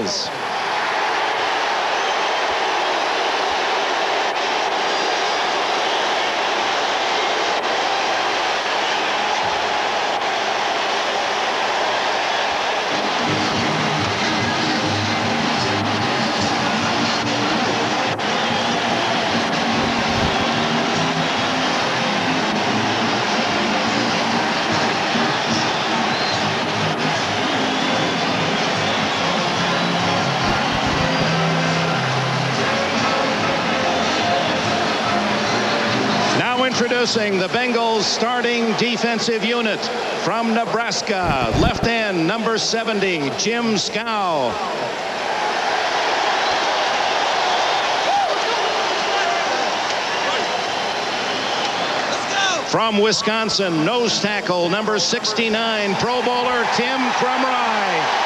Bengals. Introducing the Bengals starting defensive unit from Nebraska. Left end, number 70, Jim Scow. From Wisconsin, nose tackle, number 69, Pro Bowler Tim Krumrie.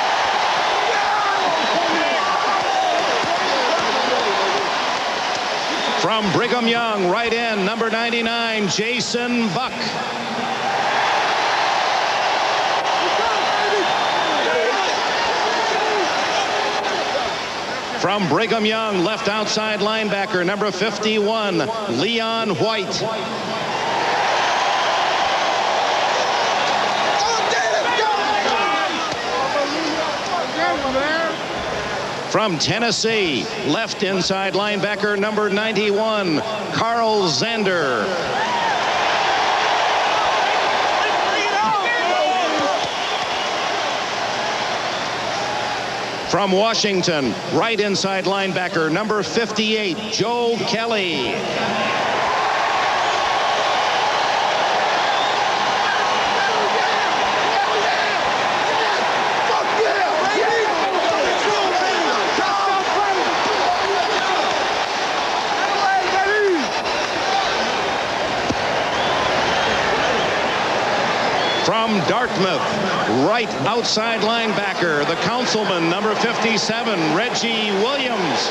From Brigham Young, right end, number 99, Jason Buck. From Brigham Young, left outside linebacker, number 51, Leon White. From Tennessee, left inside linebacker, number 91, Carl Zander. From Washington, right inside linebacker, number 58, Joe Kelly. From Dartmouth, right outside linebacker, the councilman, number 57, Reggie Williams.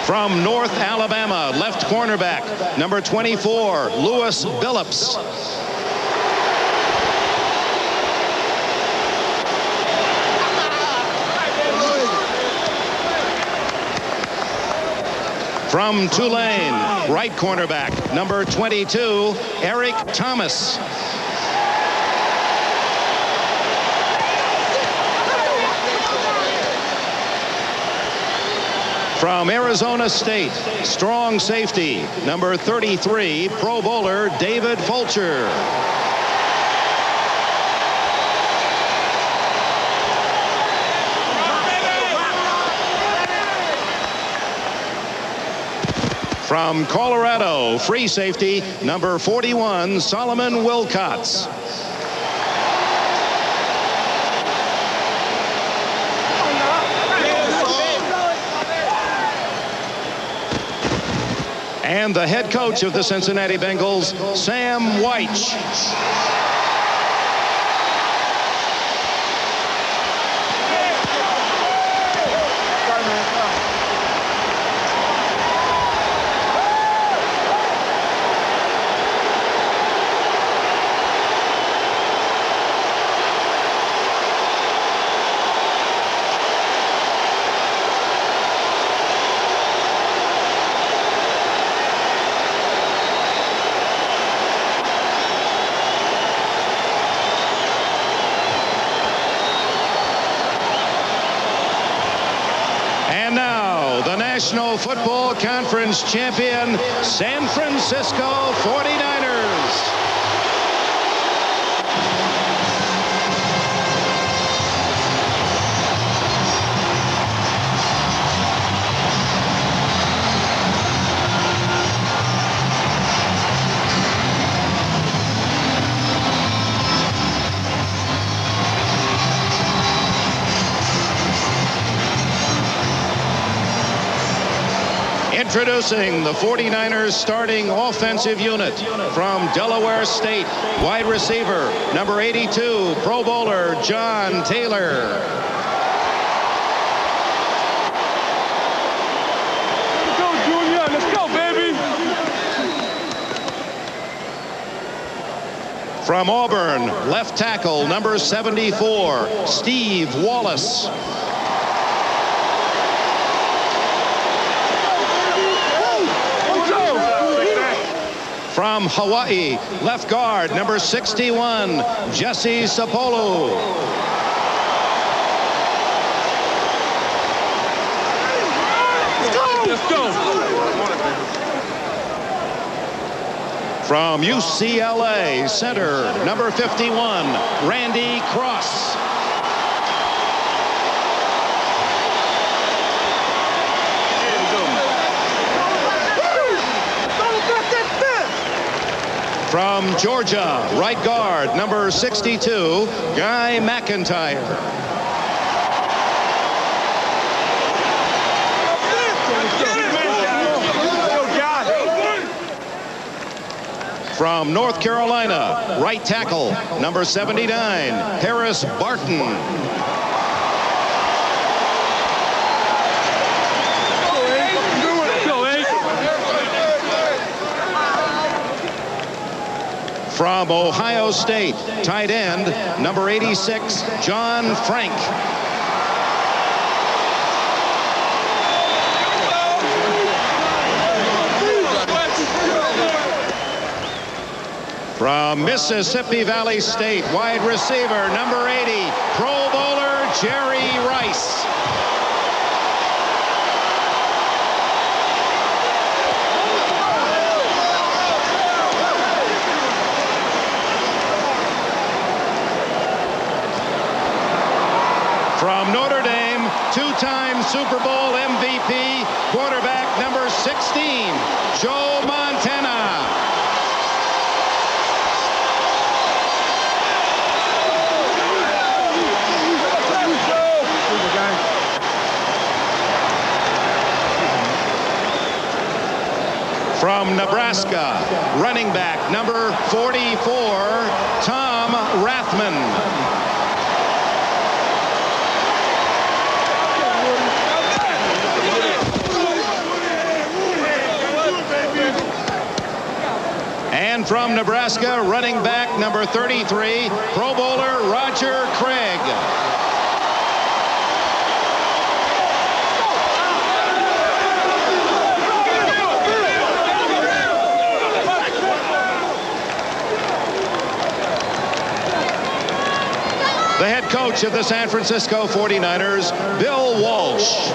From North Alabama, left cornerback, number 24, Lewis Billups. From Tulane, right cornerback, number 22, Eric Thomas. From Arizona State, strong safety, number 33, Pro Bowler David Fulcher. From Colorado, free safety, number 41, Solomon Wilcots. And the head coach of the Cincinnati Bengals, Sam Wyche. National Football Conference champion, San Francisco 49ers. Introducing the 49ers starting offensive unit from Delaware State, wide receiver, number 82, Pro Bowler John Taylor. Let's go, Junior. Let's go, baby. From Auburn, left tackle, number 74, Steve Wallace. From Hawaii, left guard, number 61, Jesse Sapolu. Let's go. From UCLA, center, number 51, Randy Cross. From Georgia, right guard, number 62, Guy McIntyre. From North Carolina, right tackle, number 79, Harris Barton. From Ohio State, tight end, number 86, John Frank. From Mississippi Valley State, wide receiver, number 80, Pro Bowler Jerry Rice. From Notre Dame, two-time Super Bowl MVP, quarterback number 16, Joe Montana. From Nebraska, running back number 44, Tom Rathman. And from Nebraska, running back number 33, Pro Bowler Roger Craig. The head coach of the San Francisco 49ers, Bill Walsh.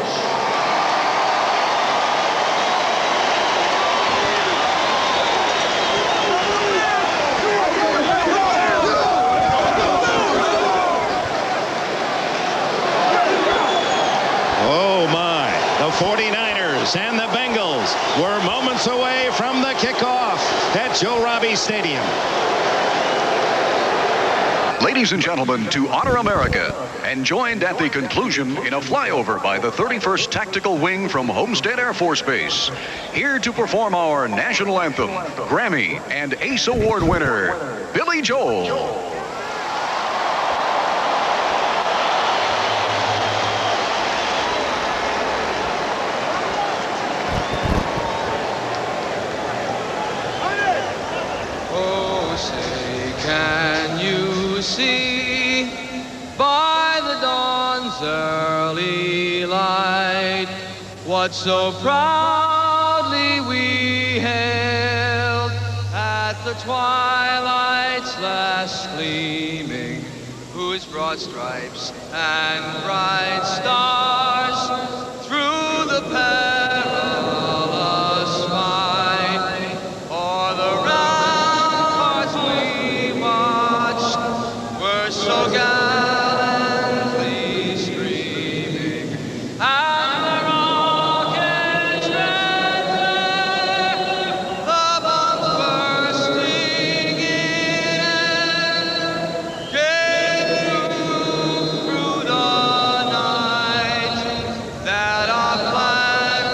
Oh my, the 49ers and the Bengals were moments away from the kickoff at Joe Robbie Stadium. Ladies and gentlemen, to honor America, and joined at the conclusion in a flyover by the 31st Tactical Wing from Homestead Air Force Base, here to perform our national anthem, Grammy and Ace Award winner, Billy Joel. Oh, say, can you see by the dawn's early light what so proudly we hailed at the twilight's last gleaming, whose broad stripes and bright stars through the perilous fight o'er the ramparts we watched were so gallantly streaming, and the rockets red glare, the bombs bursting in came through the night, that our flag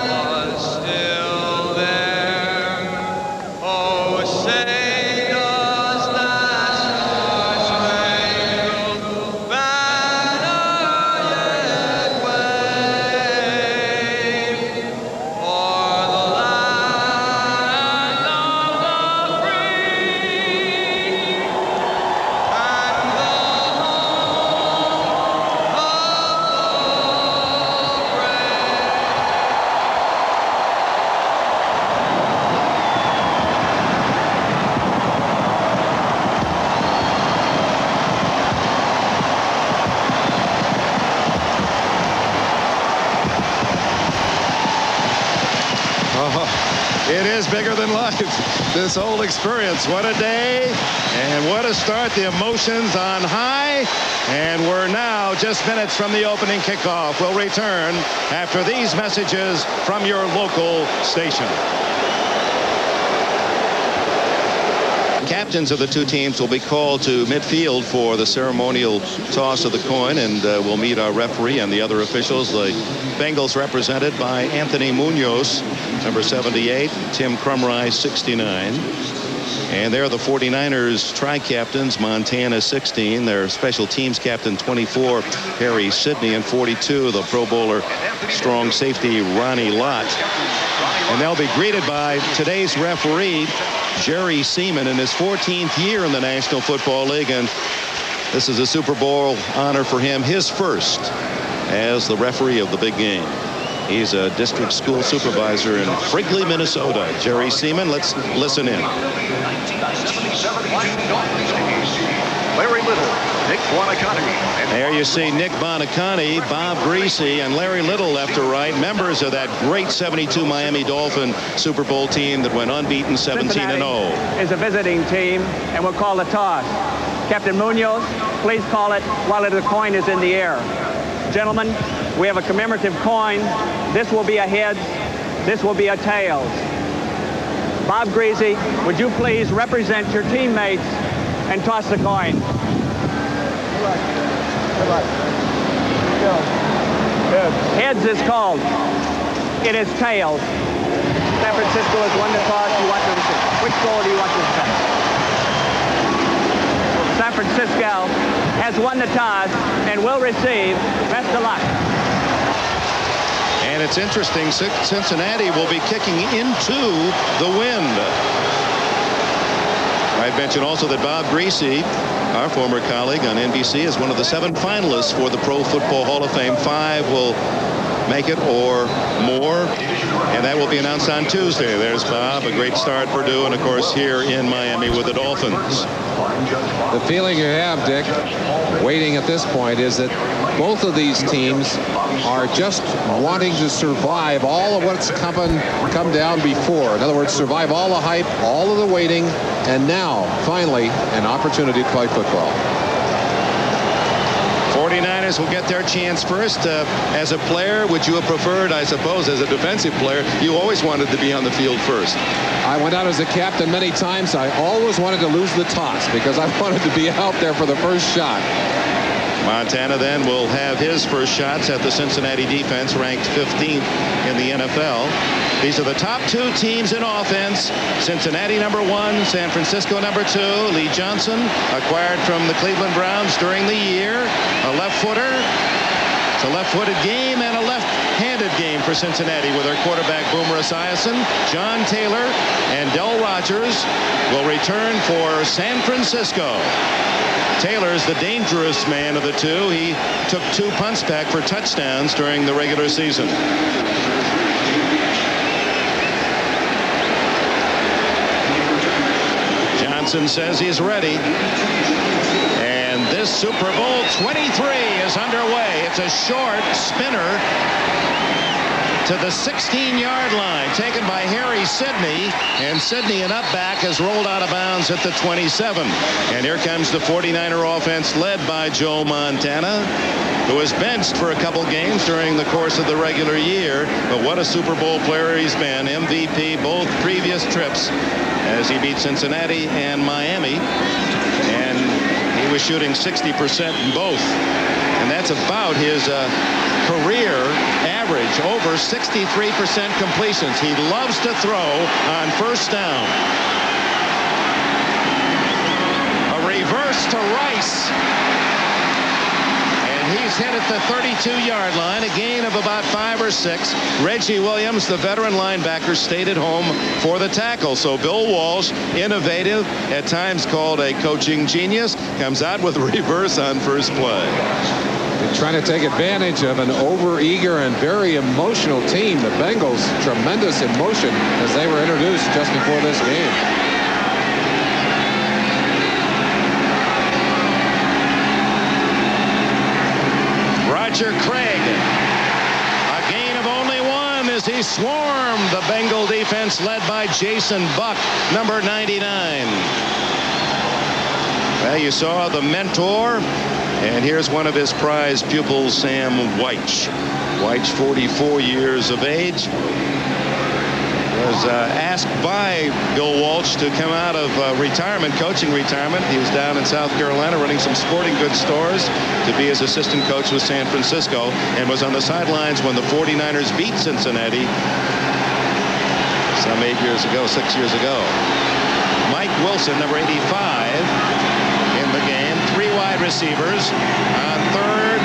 It is bigger than life, this whole experience. What a day, and what a start. The emotions on high, and we're now just minutes from the opening kickoff. We'll return after these messages from your local station. Captains of the two teams will be called to midfield for the ceremonial toss of the coin, and we'll meet our referee and the other officials. The Bengals represented by Anthony Munoz, number 78, Tim Crumry, 69. And they're the 49ers tri-captains, Montana 16, their special teams captain 24, Harry Sidney, and 42, the Pro Bowler strong safety Ronnie Lott. And they'll be greeted by today's referee, Jerry Seaman, in his 14th year in the National Football League, and this is a Super Bowl honor for him, his first as the referee of the big game. He's a district school supervisor in Wrigley, Minnesota. Jerry Seaman, let's listen in. 1970 Larry Little, Nick Buoniconti. There you see Nick Buoniconti, Bob Greasy, and Larry Little left to right, members of that great 72 Miami Dolphin Super Bowl team that went unbeaten 17-0. Is a visiting team, and we'll call the toss. Captain Munoz, please call it while the coin is in the air. Gentlemen, we have a commemorative coin. This will be a heads, this will be a tails. Bob Greasy, would you please represent your teammates and toss the coin? Good luck. Good. Heads is called. It is tails. San Francisco has won the toss. You want to receive. Which goal do you want to receive? San Francisco has won the toss and will receive. Best of luck. And it's interesting, Cincinnati will be kicking into the wind. I'd mention also that Bob Greasy, our former colleague on NBC, is one of the 7 finalists for the Pro Football Hall of Fame. 5 will make it or more, and that will be announced on Tuesday. There's Bob, a great start for Purdue, and of course here in Miami with the Dolphins. The feeling you have, Dick, waiting at this point, is that both of these teams are just wanting to survive all of what's come down before. In other words, survive all the hype, all of the waiting, and now, finally, an opportunity to play football. 49ers will get their chance first. As a player, would you have preferred, I suppose, as a defensive player, you always wanted to be on the field first? I went out as a captain many times. I always wanted to lose the toss because I wanted to be out there for the first shot. Montana then will have his first shots at the Cincinnati defense, ranked 15th in the NFL. These are the top 2 teams in offense. Cincinnati #1, San Francisco #2. Lee Johnson, acquired from the Cleveland Browns during the year. A left-footer. It's a left-footed game and a left-handed game for Cincinnati with their quarterback Boomer Esiason. John Taylor and Del Rogers will return for San Francisco. Taylor's the dangerous man of the two. He took 2 punts back for touchdowns during the regular season. Johnson says he's ready. And this Super Bowl 23 is underway. It's a short spinner to the 16-yard line, taken by Harry Sidney, and Sidney, an up back, has rolled out of bounds at the 27. And here comes the 49er offense led by Joe Montana, who was benched for a couple games during the course of the regular year. But what a Super Bowl player he's been. MVP both previous trips as he beat Cincinnati and Miami. And he was shooting 60% in both. And that's about his career average, over 63% completions. He loves to throw on first down. A reverse to Rice. And he's hit at the 32-yard line, a gain of about 5 or 6. Reggie Williams, the veteran linebacker, stayed at home for the tackle. So Bill Walsh, innovative, at times called a coaching genius, comes out with a reverse on first play. They're trying to take advantage of an over-eager and very emotional team. The Bengals, tremendous emotion as they were introduced just before this game. Roger Craig. A gain of only 1 is as he swarmed the Bengal defense led by Jason Buck, number 99. Well, you saw the mentor, and here's one of his prized pupils, Sam Wyche. Wyche, 44 years of age, was asked by Bill Walsh to come out of retirement, coaching retirement. He was down in South Carolina running some sporting goods stores to be his assistant coach with San Francisco, and was on the sidelines when the 49ers beat Cincinnati some 6 years ago. Mike Wilson, number 85, in the game. 3 wide receivers on 3rd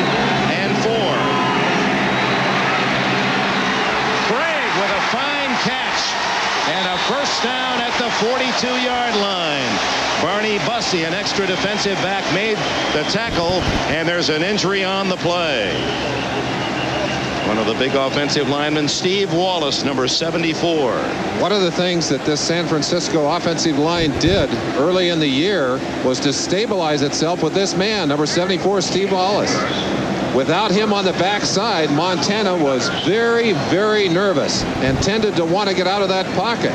and 4. Craig with a fine catch and a first down at the 42-yard line. Barney Bussey, an extra defensive back, made the tackle, and there's an injury on the play. One of the big offensive linemen, Steve Wallace, number 74. One of the things that this San Francisco offensive line did early in the year was to stabilize itself with this man, number 74, Steve Wallace. Without him on the backside, Montana was very, very nervous and tended to want to get out of that pocket.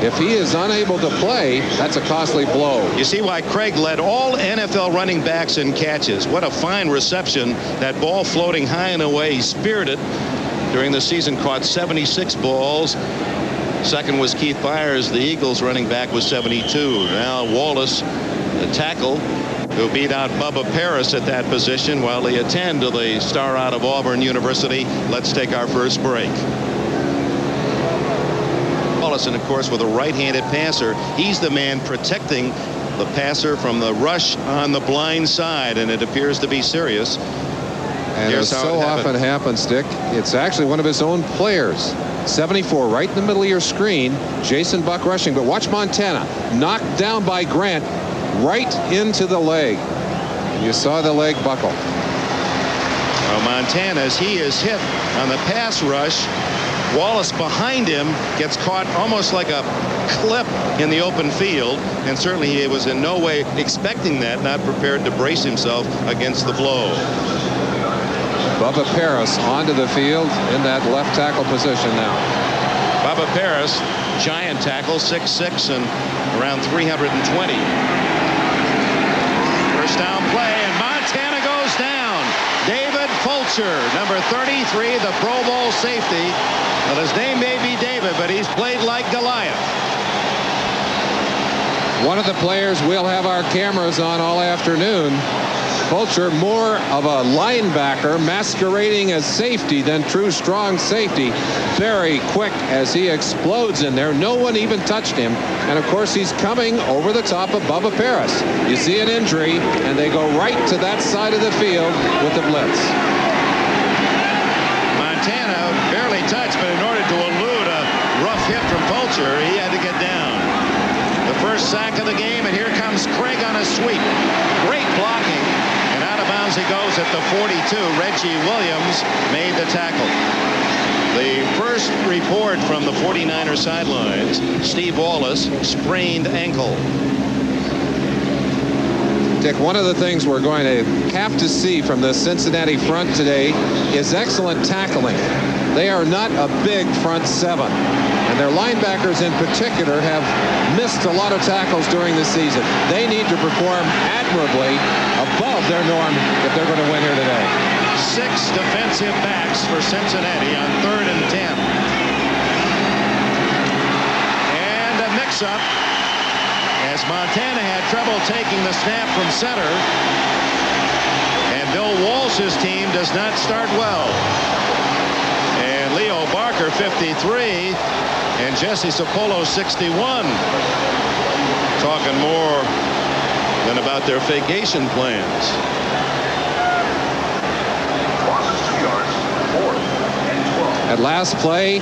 If he is unable to play, that's a costly blow. You see why Craig led all NFL running backs in catches. What a fine reception. That ball floating high and away. He speared it during the season, caught 76 balls. Second was Keith Byers, the Eagles running back, with 72. Now Wallace, the tackle, who beat out Bubba Paris at that position while they attend to the star out of Auburn University. Let's take our first break. Wallace, and of course, with a right-handed passer, he's the man protecting the passer from the rush on the blind side, and it appears to be serious. And as so often happens, Dick, it's actually one of his own players. 74 right in the middle of your screen. Jason Buck rushing, but watch Montana knocked down by Grant right into the leg. You saw the leg buckle. Well, Montana, as he is hit on the pass rush, Wallace behind him gets caught almost like a clip in the open field, and certainly he was in no way expecting that, not prepared to brace himself against the blow. Bubba Paris onto the field in that left tackle position now. Bubba Paris, giant tackle, 6'6" and around 320. First down play, and Montana goes down. David Fulcher, number 33, the Pro Bowl safety. Well, his name may be David, but he's played like Goliath. One of the players we'll have our cameras on all afternoon. Fulcher, more of a linebacker masquerading as safety than true strong safety. Very quick as he explodes in there. No one even touched him. And of course, he's coming over the top of Bubba Paris. You see an injury, and they go right to that side of the field with the blitz. Montana barely touched, but in order to elude a rough hit from Fulcher, he had to get down. The first sack of the game, and here comes Craig on a sweep. Great blocking. He goes at the 42. Reggie Williams made the tackle. The first report from the 49er sidelines, Steve Wallace, sprained ankle. Dick, one of the things we're going to have to see from the Cincinnati front today is excellent tackling. They are not a big front seven, and their linebackers in particular have missed a lot of tackles during the season. They need to perform admirably above their norm if they're going to win here today. 6 defensive backs for Cincinnati on 3rd and 10. And a mix-up as Montana had trouble taking the snap from center. And Bill Walsh's team does not start well. And Leo Barker, 53, and Jesse Sapolo, 61. Talking more than about their vacation plans. At last play,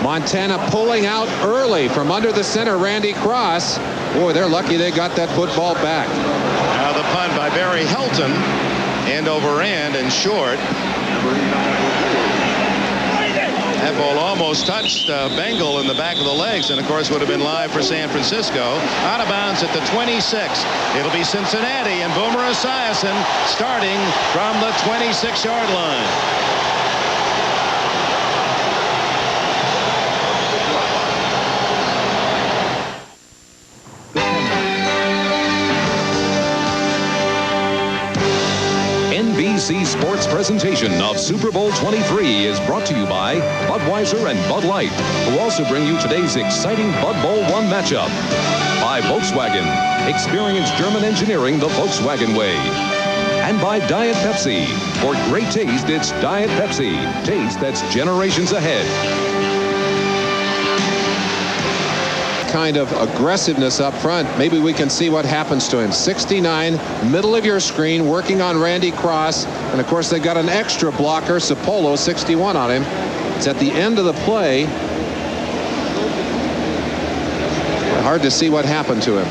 Montana pulling out early from under the center, Randy Cross. Boy, they're lucky they got that football back. Now the punt by Barry Helton, end over end and short. That ball almost touched Bengal in the back of the legs, and of course would have been live for San Francisco. Out of bounds at the 26. It'll be Cincinnati and Boomer Esiason starting from the 26-yard line. NBC Sports presentation of Super Bowl 23 is brought to you by Budweiser and Bud Light, who also bring you today's exciting Bud Bowl 1 matchup. By Volkswagen. Experience German engineering the Volkswagen way. And by Diet Pepsi. For great taste, it's Diet Pepsi. Taste that's generations ahead. Kind of aggressiveness up front. Maybe we can see what happens to him. 69, middle of your screen, working on Randy Cross. And of course, they got an extra blocker, Sapolo, 61 on him. It's at the end of the play. Hard to see what happened to him.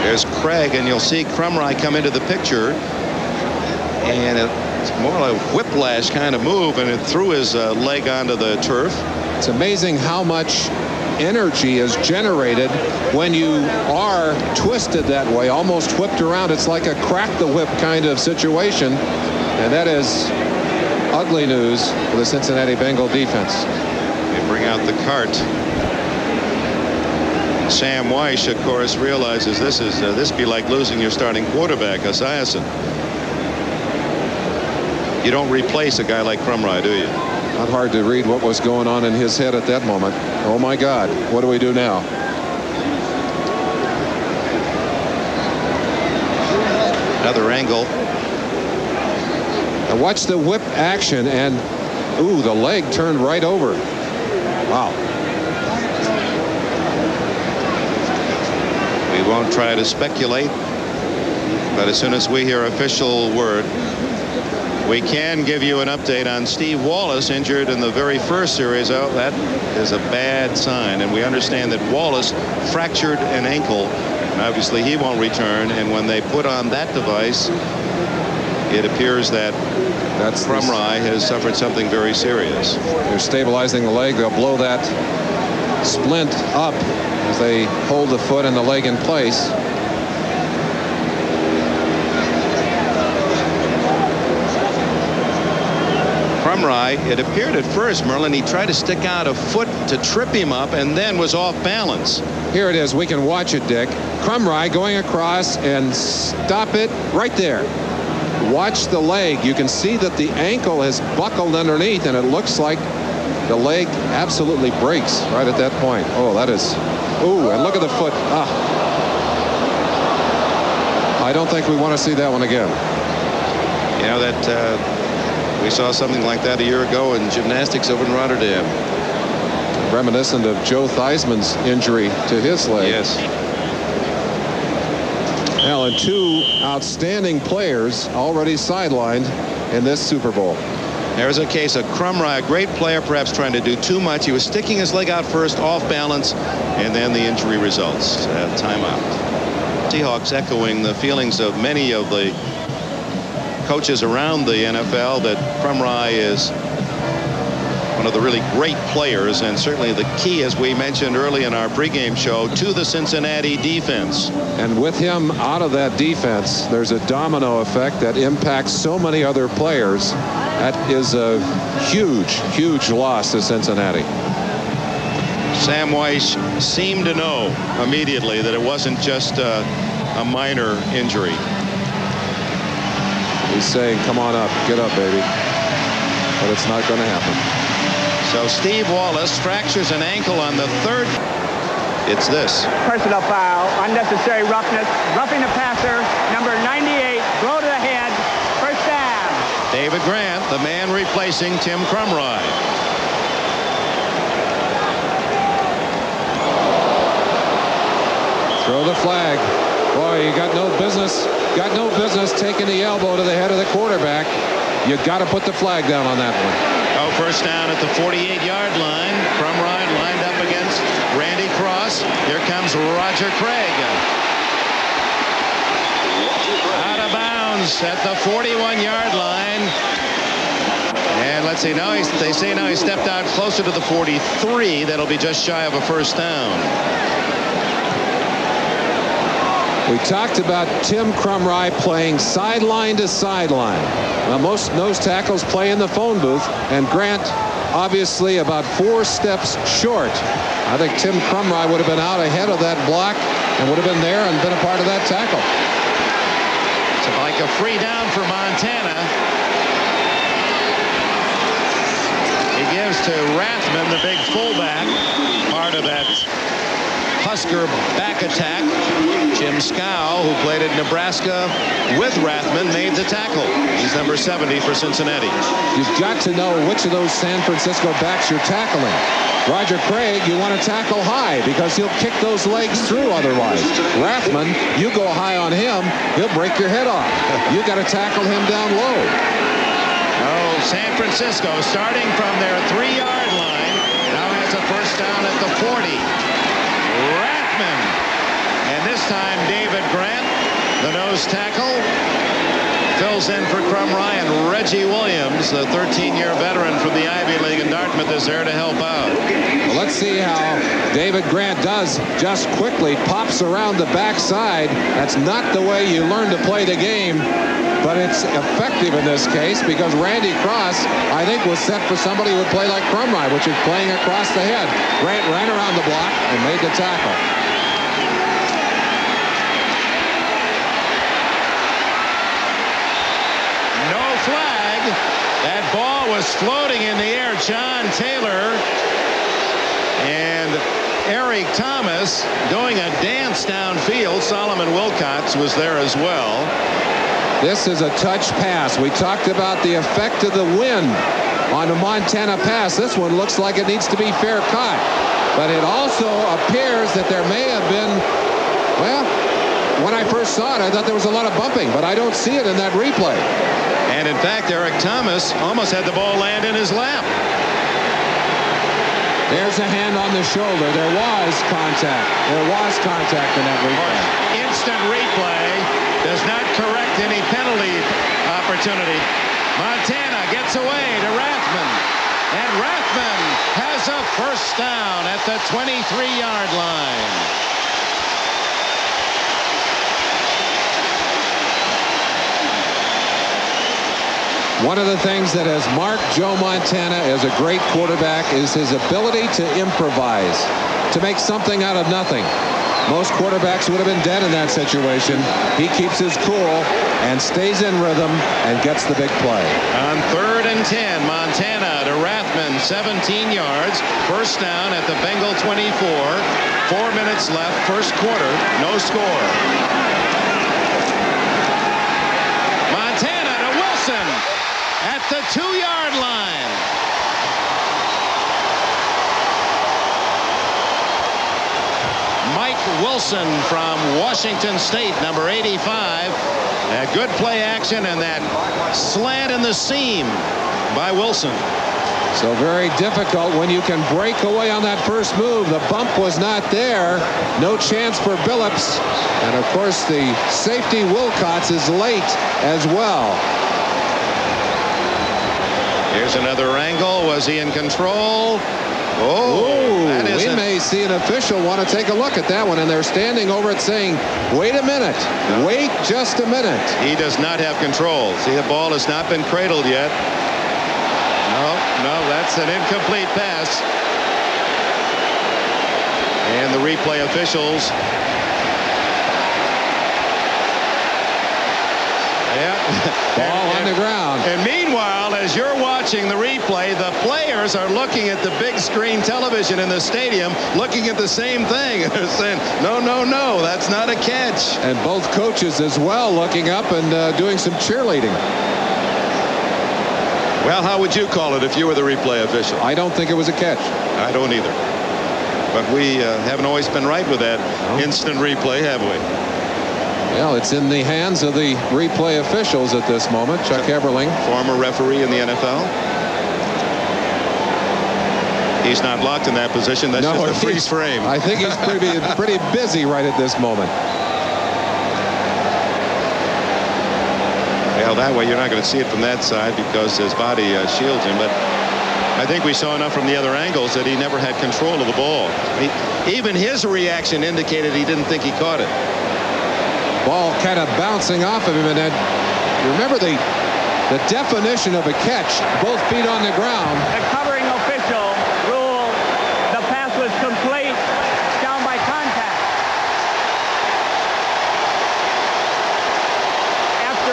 There's Craig, and you'll see Crumry come into the picture. And it's more like a whiplash kind of move, and it threw his leg onto the turf. It's amazing how much energy is generated when you are twisted that way, almost whipped around. It's like a crack the whip kind of situation. And that is ugly news for the Cincinnati Bengal defense. They bring out the cart. Sam Weish, of course, realizes this be like losing your starting quarterback, Esiason. You don't replace a guy like Crumry, do you? Not hard to read what was going on in his head at that moment. Oh my God, what do we do now? Another angle. And watch the whip action, and ooh, the leg turned right over. Wow. We won't try to speculate, but as soon as we hear official word, we can give you an update on Steve Wallace, injured in the very first series. Oh, that is a bad sign, and we understand that Wallace fractured an ankle, and obviously he won't return. And when they put on that device, it appears that Crumry has suffered something very serious. They're stabilizing the leg. They'll blow that splint up as they hold the foot and the leg in place. Crumry, it appeared at first, Merlin, he tried to stick out a foot to trip him up and then was off balance. Here it is. We can watch it, Dick. Crumry going across and stop it right there. Watch the leg. You can see that the ankle has buckled underneath, and it looks like the leg absolutely breaks right at that point. Oh, that is. Ooh, and look at the foot. I don't think we want to see that one again. You know that we saw something like that a year ago in gymnastics over in Rotterdam. Reminiscent of Joe Theismann's injury to his leg. Yes. Alan, two outstanding players already sidelined in this Super Bowl. There's a case of Crumry, a great player, perhaps trying to do too much. He was sticking his leg out first, off balance, and then the injury results. Timeout. Seahawks echoing the feelings of many of the coaches around the NFL that Crumry is one of the really great players, and certainly the key, as we mentioned early in our pregame show, to the Cincinnati defense. And with him out of that defense, there's a domino effect that impacts so many other players. That is a huge, huge loss to Cincinnati. Sam Weish seemed to know immediately that it wasn't just a minor injury. He's saying, come on up, get up, baby. But it's not going to happen. So Steve Wallace fractures an ankle on the third. It's this. Personal foul, unnecessary roughness, roughing the passer, number 98, blow to the head, first down. David Grant, the man replacing Tim Crumry. Throw the flag. Boy, you got no business taking the elbow to the head of the quarterback. You got to put the flag down on that one. Oh, first down at the 48-yard line. Crumry lined up against Randy Cross. Here comes Roger Craig. Out of bounds at the 41-yard line. And let's see, now they say now he stepped out closer to the 43. That'll be just shy of a first down. We talked about Tim Crumry playing sideline to sideline. Now, most nose tackles play in the phone booth, and Grant obviously about 4 steps short. I think Tim Crumry would have been out ahead of that block and would have been there and been a part of that tackle. It's like a free down for Montana. He gives to Rathman, the big fullback, part of that Husker back attack. Jim Scow, who played at Nebraska with Rathman, made the tackle. He's number 70 for Cincinnati. You've got to know which of those San Francisco backs you're tackling. Roger Craig, you want to tackle high because he'll kick those legs through otherwise. Rathman, you go high on him, he'll break your head off. You got to tackle him down low. Oh, San Francisco starting from their 3-yard line now has a first down at the 40. Rathman, and this time David Grant, the nose tackle, fills in for Crum Ryan. Reggie Williams, the 13-year veteran from the Ivy League in Dartmouth, is there to help out. Well, let's see how David Grant does. Just quickly pops around the backside. That's not the way you learn to play the game, but it's effective in this case because Randy Cross, I think, was set for somebody who would play like Crum Ryan, which is playing across the head. Grant ran around the block and made the tackle. Flag. That ball was floating in the air. John Taylor and Eric Thomas doing a dance downfield. Solomon Wilcox was there as well. This is a touch pass. We talked about the effect of the wind on a Montana pass. This one looks like it needs to be fair caught, but it also appears that there may have been, well, when I first saw it I thought there was a lot of bumping, but I don't see it in that replay. And in fact, Eric Thomas almost had the ball land in his lap. There's a hand on the shoulder. There was contact. There was contact in that replay. Instant replay does not correct any penalty opportunity. Montana gets away to Rathman. And Rathman has a first down at the 23-yard line. One of the things that has marked Joe Montana as a great quarterback is his ability to improvise, to make something out of nothing. Most quarterbacks would have been dead in that situation. He keeps his cool and stays in rhythm and gets the big play. On 3rd and 10, Montana to Rathman, 17 yards. First down at the Bengal 24. 4 minutes left, first quarter, no score. Montana to Wilson at the 2-yard line. Mike Wilson from Washington State, number 85. A good play action and that slant in the seam by Wilson. So very difficult when you can break away on that first move. The bump was not there. No chance for Billups. And of course the safety Wilcox is late as well. Here's another angle. Was he in control? Oh, we may see an official want to take a look at that one, and they're standing over it saying, wait a minute, wait just a minute. He does not have control. See, the ball has not been cradled yet. No, that's an incomplete pass. And the replay officials. Ball on the ground. And meanwhile, as you're watching the replay, the players are looking at the big screen television in the stadium, looking at the same thing. They're saying, no, that's not a catch. And both coaches as well looking up and doing some cheerleading. Well, how would you call it if you were the replay official? I don't think it was a catch. I don't either. But we haven't always been right with that instant replay, have we? Well, it's in the hands of the replay officials at this moment. Chuck Eberling, former referee in the NFL. He's not locked in that position. That's just a freeze frame. I think he's pretty busy right at this moment. Well, that way you're not going to see it from that side because his body shields him. But I think we saw enough from the other angles that he never had control of the ball. Even his reaction indicated he didn't think he caught it. Ball kind of bouncing off of him, and then remember the definition of a catch, both feet on the ground. The covering official ruled the pass was complete, down by contact. After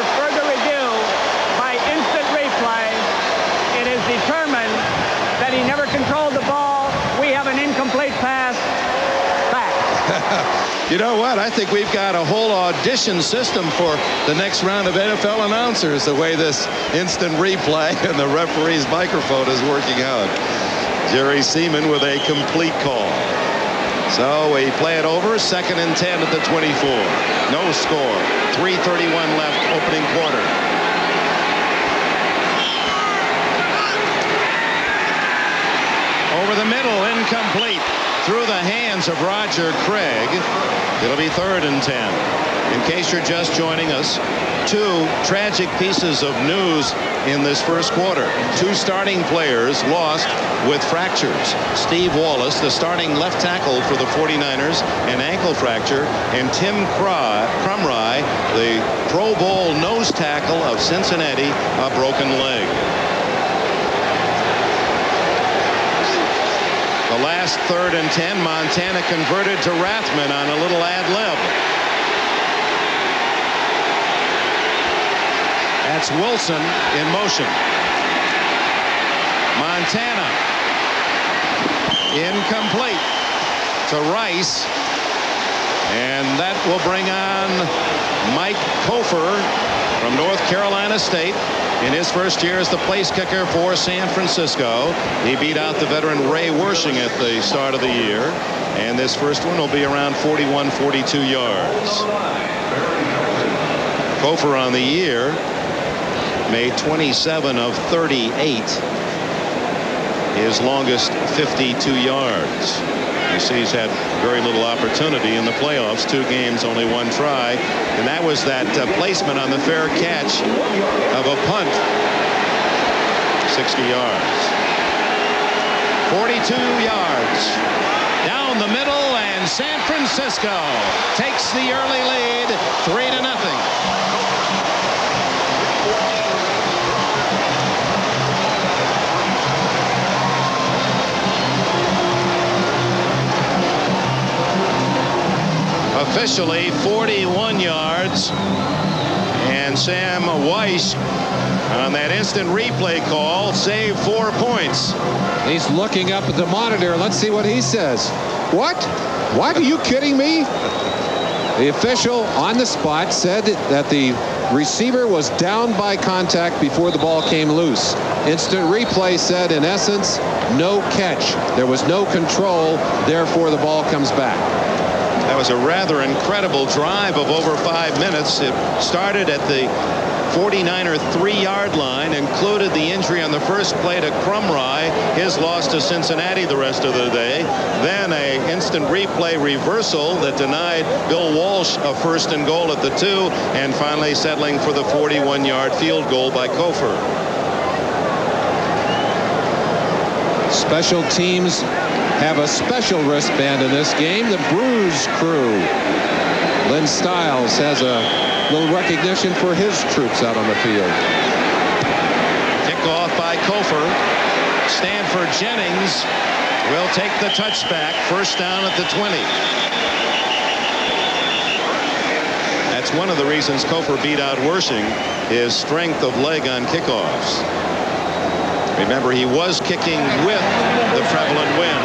You know what? I think we've got a whole audition system for the next round of NFL announcers, the way this instant replay and the referee's microphone is working out. Jerry Seaman with a complete call. So we play it over, 2nd and 10 at the 24. No score. 3:31 left, opening quarter. Over the middle, incomplete. Through the hands of Roger Craig. It'll be 3rd and 10. In case you're just joining us, 2 tragic pieces of news in this first quarter. 2 starting players lost with fractures. Steve Wallace, the starting left tackle for the 49ers, an ankle fracture, and Tim Crumry, the Pro Bowl nose tackle of Cincinnati, a broken leg. The last 3rd and 10, Montana converted to Rathman on a little ad-lib. That's Wilson in motion. Montana. Incomplete to Rice. And that will bring on Mike Cofer from North Carolina State. In his first year as the place kicker for San Francisco. He beat out the veteran Ray Wersching at the start of the year. And this first one will be around 41, 42 yards. Cofer on the year made 27 of 38. His longest 52 yards. You see he's had very little opportunity in the playoffs. 2 games, only 1 try. And that was that placement on the fair catch of a punt. 60 yards. 42 yards. Down the middle, and San Francisco takes the early lead, 3-0. Officially 41 yards, and Sam Weiss on that instant replay call saved 4 points. He's looking up at the monitor. Let's see what he says. What? Are you kidding me? The official on the spot said that the receiver was down by contact before the ball came loose. Instant replay said, in essence, no catch. There was no control, therefore the ball comes back. That was a rather incredible drive of over 5 minutes. It started at the 49er 3-yard line, included the injury on the first play to Crumry, his loss to Cincinnati the rest of the day. Then a instant replay reversal that denied Bill Walsh a 1st and goal at the 2, and finally settling for the 41-yard field goal by Cofer. Special teams have a special wristband in this game, the Bruise Crew. Lynn Stiles has a little recognition for his troops out on the field. Kickoff by Cofer. Stanford Jennings will take the touchback. 1st down at the 20. That's one of the reasons Cofer beat out Wersching, his strength of leg on kickoffs. Remember, he was kicking with the prevalent wind.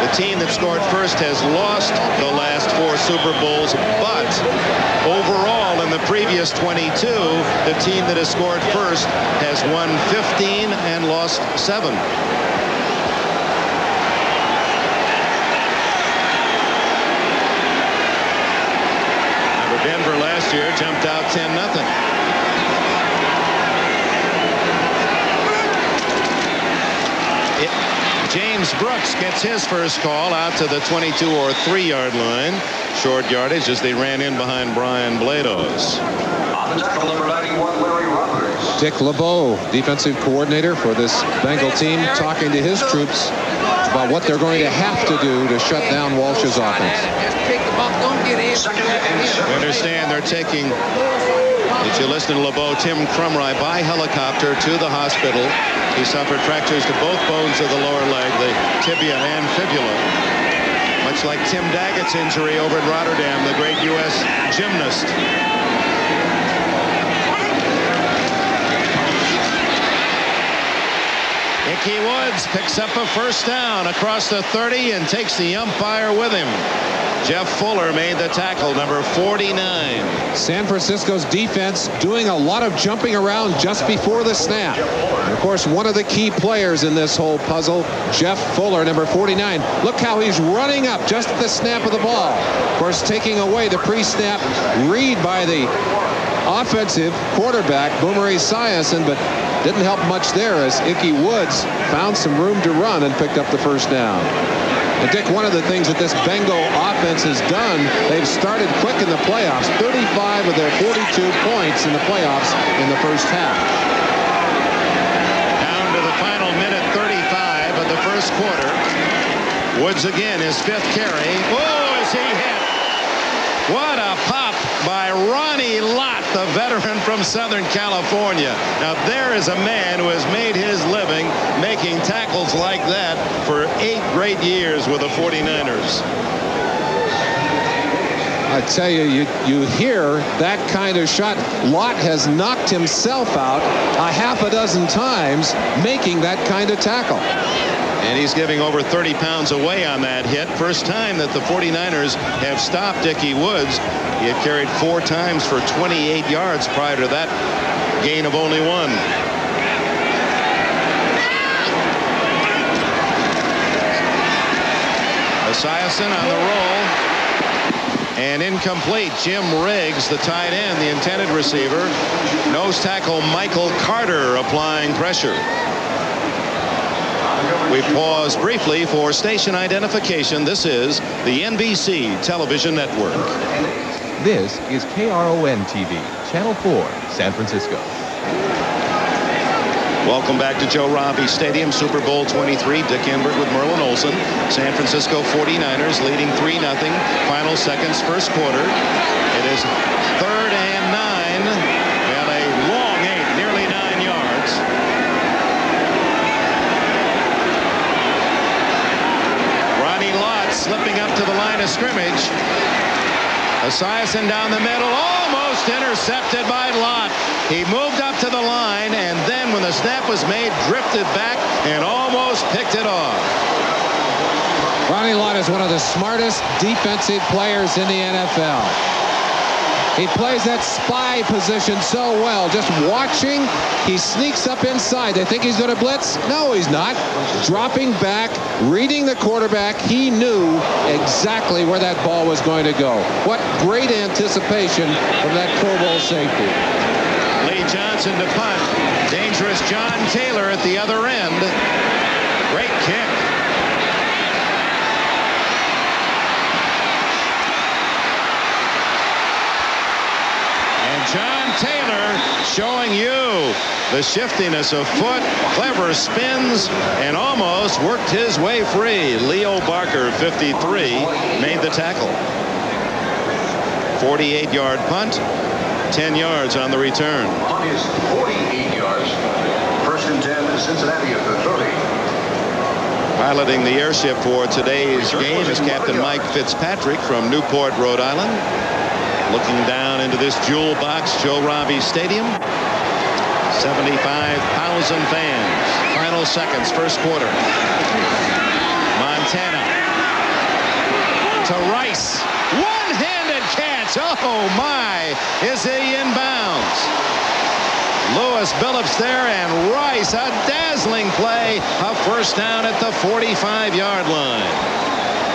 The team that scored first has lost the last 4 Super Bowls, but overall in the previous 22, the team that has scored first has won 15 and lost 7. Remember, Denver last year jumped out 10-0. James Brooks gets his first call out to the 22 or 3-yard line. Short yardage as they ran in behind Brian Blados. On the tackle, number 91, Larry Roberts. Dick LeBeau, defensive coordinator for this Bengal team, talking to his troops about what they're going to have to do to shut down Walsh's offense. We understand they're taking, if you listen to LeBeau, Tim Crumry by helicopter to the hospital. He suffered fractures to both bones of the lower leg, the tibia and fibula. Much like Tim Daggett's injury over at Rotterdam, the great U.S. gymnast. Ickey Woods picks up a first down across the 30 and takes the umpire with him. Jeff Fuller made the tackle, number 49. San Francisco's defense doing a lot of jumping around just before the snap. And of course, one of the key players in this whole puzzle, Jeff Fuller, number 49. Look how he's running up just at the snap of the ball. Of course, taking away the pre-snap read by the offensive quarterback, Boomer Esiason, but didn't help much there as Ickey Woods found some room to run and picked up the first down. And Dick, one of the things that this Bengal offense has done, they've started quick in the playoffs. 35 of their 42 points in the playoffs in the first half. Down to the final minute 35 of the first quarter. Woods again, his 5th carry. Oh, is he hit? What a pop by Ronnie Lott, the veteran from Southern California. Now there is a man who has made his living making tackles like that for 8 great years with the 49ers. I tell you, you hear that kind of shot. Lott has knocked himself out a half a dozen times making that kind of tackle. And he's giving over 30 pounds away on that hit. First time that the 49ers have stopped Ickey Woods. He had carried 4 times for 28 yards prior to that gain of only 1. Esiason on the roll. And incomplete. Jim Riggs, the tight end, the intended receiver. Nose tackle Michael Carter applying pressure. We pause briefly for station identification. This is the NBC Television Network. This is KRON-TV, Channel 4, San Francisco. Welcome back to Joe Robbie Stadium, Super Bowl 23. Dick Enberg with Merlin Olsen. San Francisco 49ers leading 3-0. Final seconds, first quarter. It is 3rd and 9. And a long 8, nearly 9 yards. Ronnie Lott slipping up to the line of scrimmage. Esiason down the middle, almost intercepted by Lott. He moved up to the line, and then when the snap was made, drifted back and almost picked it off. Ronnie Lott is one of the smartest defensive players in the NFL. He plays that spy position so well. Just watching, he sneaks up inside. They think he's going to blitz. No, he's not. Dropping back, reading the quarterback. He knew exactly where that ball was going to go. What great anticipation from that Pro Bowl safety. Lee Johnson to punt. Dangerous John Taylor at the other end. Great kick. John Taylor showing you the shiftiness of foot, clever spins, and almost worked his way free. Leo Barker, 53, made the tackle. 48-yard punt, 10 yards on the return. Punt is 48 yards. 1st and 10, Cincinnati at the 30. Piloting the airship for today's game is Captain Mike Fitzpatrick from Newport, Rhode Island. Looking down into this jewel box, Joe Robbie Stadium. 75,000 fans. Final seconds, first quarter. Montana to Rice. One-handed catch. Oh, my. Is he inbounds? Lewis Billups there, and Rice, a dazzling play. A first down at the 45-yard line.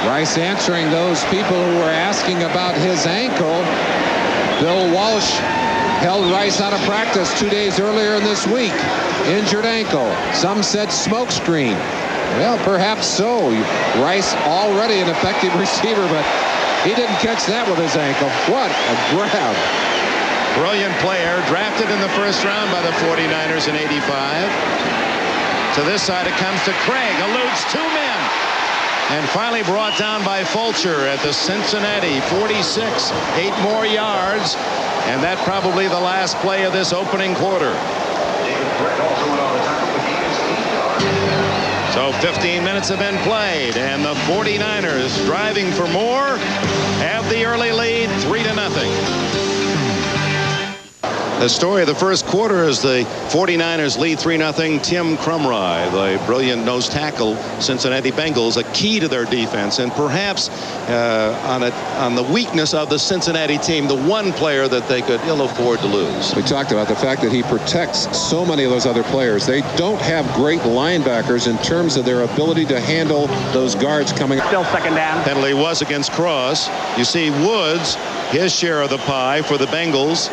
Rice answering those people who were asking about his ankle. Bill Walsh held Rice out of practice 2 days earlier in this week. Injured ankle. Some said smokescreen. Well, perhaps so. Rice already an effective receiver, but he didn't catch that with his ankle. What a grab. Brilliant player, drafted in the first round by the 49ers in '85. To this side it comes to Craig, eludes 2 men. And finally brought down by Fulcher at the Cincinnati 46. 8 more yards. And that probably the last play of this opening quarter. So 15 minutes have been played. And the 49ers driving for more. Have the early lead, 3-0. The story of the first quarter is the 49ers lead 3-0. Tim Krumrie, the brilliant nose tackle, Cincinnati Bengals, a key to their defense, and perhaps on the weakness of the Cincinnati team, the one player that they could ill afford to lose. We talked about the fact that he protects so many of those other players. They don't have great linebackers in terms of their ability to handle those guards coming. Still second down. Penalty was against Cross. You see Woods, his share of the pie for the Bengals.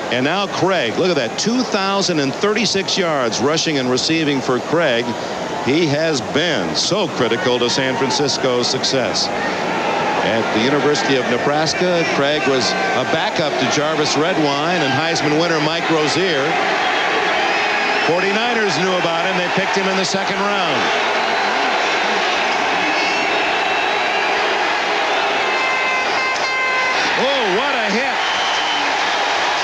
And now Craig, look at that, 2,036 yards rushing and receiving for Craig. He has been so critical to San Francisco's success. At the University of Nebraska, Craig was a backup to Jarvis Redwine and Heisman winner Mike Rozier. 49ers knew about him. They picked him in the second round. Oh, what a hit.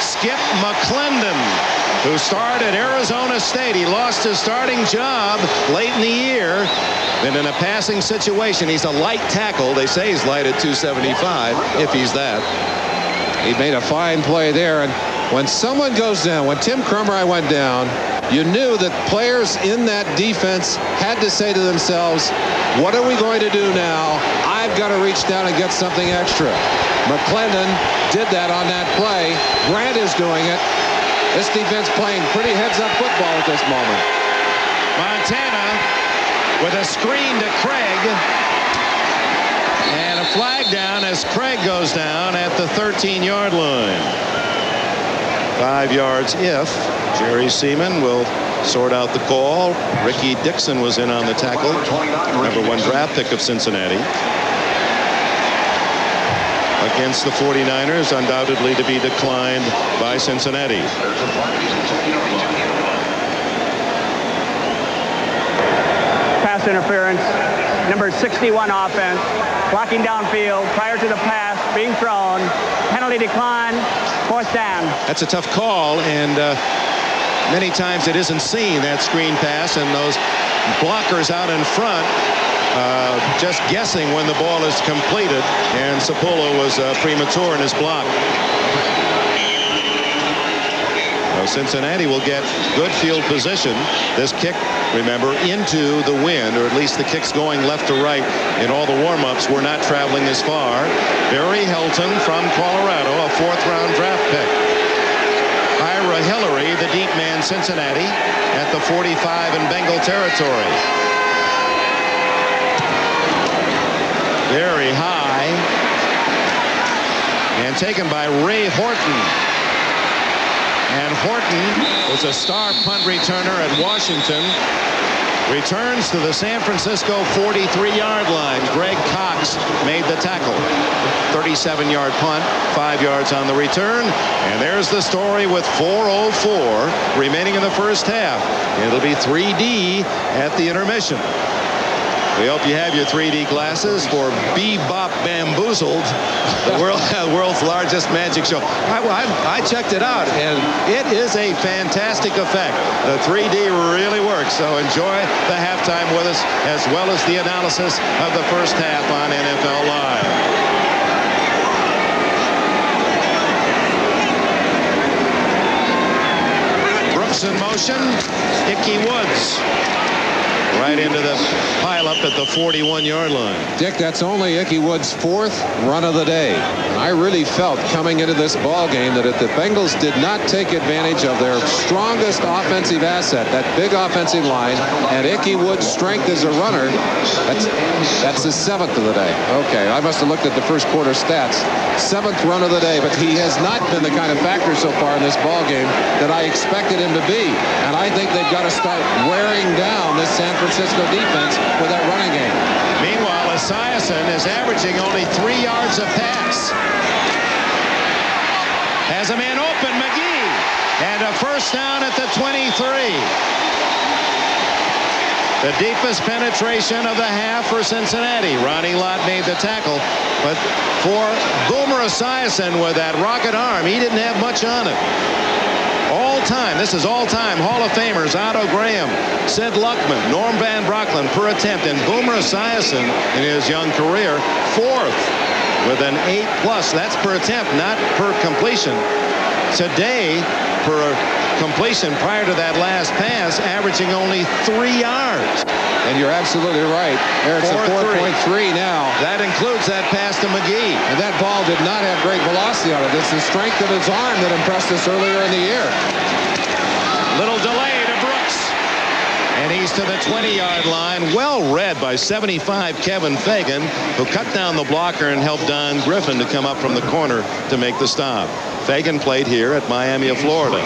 Skip McClendon, who starred at Arizona State. He lost his starting job late in the year. And in a passing situation, he's a light tackle. They say he's light at 275, if he's that. He made a fine play there. And when someone goes down, when Tim Krumrie went down, you knew that players in that defense had to say to themselves, what are we going to do now? I've got to reach down and get something extra. McClendon did that on that play. Grant is doing it. This defense playing pretty heads-up football at this moment. Montana with a screen to Craig. And a flag down as Craig goes down at the 13-yard line. 5 yards if Jerry Seaman will sort out the call. Ricky Dixon was in on the tackle. #1 draft pick of Cincinnati. Against the 49ers, undoubtedly to be declined by Cincinnati. Pass interference, number 61 offense, blocking downfield prior to the pass being thrown. Penalty decline, 4th down. That's a tough call, and many times it isn't seen, that screen pass, and those blockers out in front just guessing when the ball is completed, and Sapullo was premature in his block. Well, Cincinnati will get good field position. This kick, remember, into the wind, or at least the kicks going left to right in all the warm-ups. We're not traveling as far. Barry Helton from Colorado, a 4th-round draft pick. Ira Hillary, the deep man, Cincinnati, at the 45 in Bengal territory. Very high. And taken by Ray Horton. And Horton was a star punt returner at Washington. Returns to the San Francisco 43-yard line. Greg Cox made the tackle. 37-yard punt, 5 yards on the return. And there's the story with 4:04 remaining in the first half. It'll be 3D at the intermission. We hope you have your 3D glasses for Bebop Bamboozled, the world's largest magic show. I checked it out, and it is a fantastic effect. The 3D really works, so enjoy the halftime with us, as well as the analysis of the first half on NFL Live. Brooks in motion, Ickey Woods. Right into the pileup at the 41-yard line. Dick, that's only Ickey Woods' 4th run of the day. And I really felt coming into this ball game that if the Bengals did not take advantage of their strongest offensive asset, that big offensive line, and Ickey Woods' strength as a runner, that's his 7th of the day. Okay, I must have looked at the first quarter stats. 7th run of the day, but he has not been the kind of factor so far in this ball game that I expected him to be. And I think they've got to start wearing down this San Francisco defense with that running game. Meanwhile, Esiason is averaging only 3 yards a pass. Has a man open, McGee, and a first down at the 23. The deepest penetration of the half for Cincinnati. Ronnie Lott made the tackle, but for Boomer Esiason with that rocket arm, he didn't have much on it. All-time, this is all-time Hall of Famers, Otto Graham, Sid Luckman, Norm Van Brocklin per attempt, and Boomer Esiason in his young career, 4th with an 8+. That's per attempt, not per completion. Today, per completion prior to that last pass, averaging only 3 yards. And you're absolutely right. Eric's at 4.3 now. That includes that pass to McGee. And that ball did not have great velocity on it. It's the strength of his arm that impressed us earlier in the year. Little delay to Brooks. And he's to the 20-yard line. Well read by 75 Kevin Fagan, who cut down the blocker and helped Don Griffin to come up from the corner to make the stop. Fagan played here at Miami of Florida.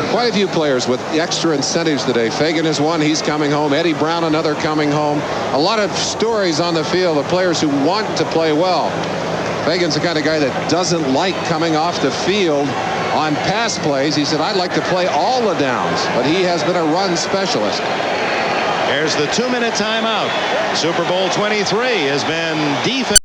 Quite a few players with extra incentives today. Fagan is one. He's coming home. Eddie Brown, another, coming home. A lot of stories on the field of players who want to play well. Fagan's the kind of guy that doesn't like coming off the field on pass plays. He said, I'd like to play all the downs, but he has been a run specialist. Here's the 2-minute timeout. Super Bowl 23 has been defense.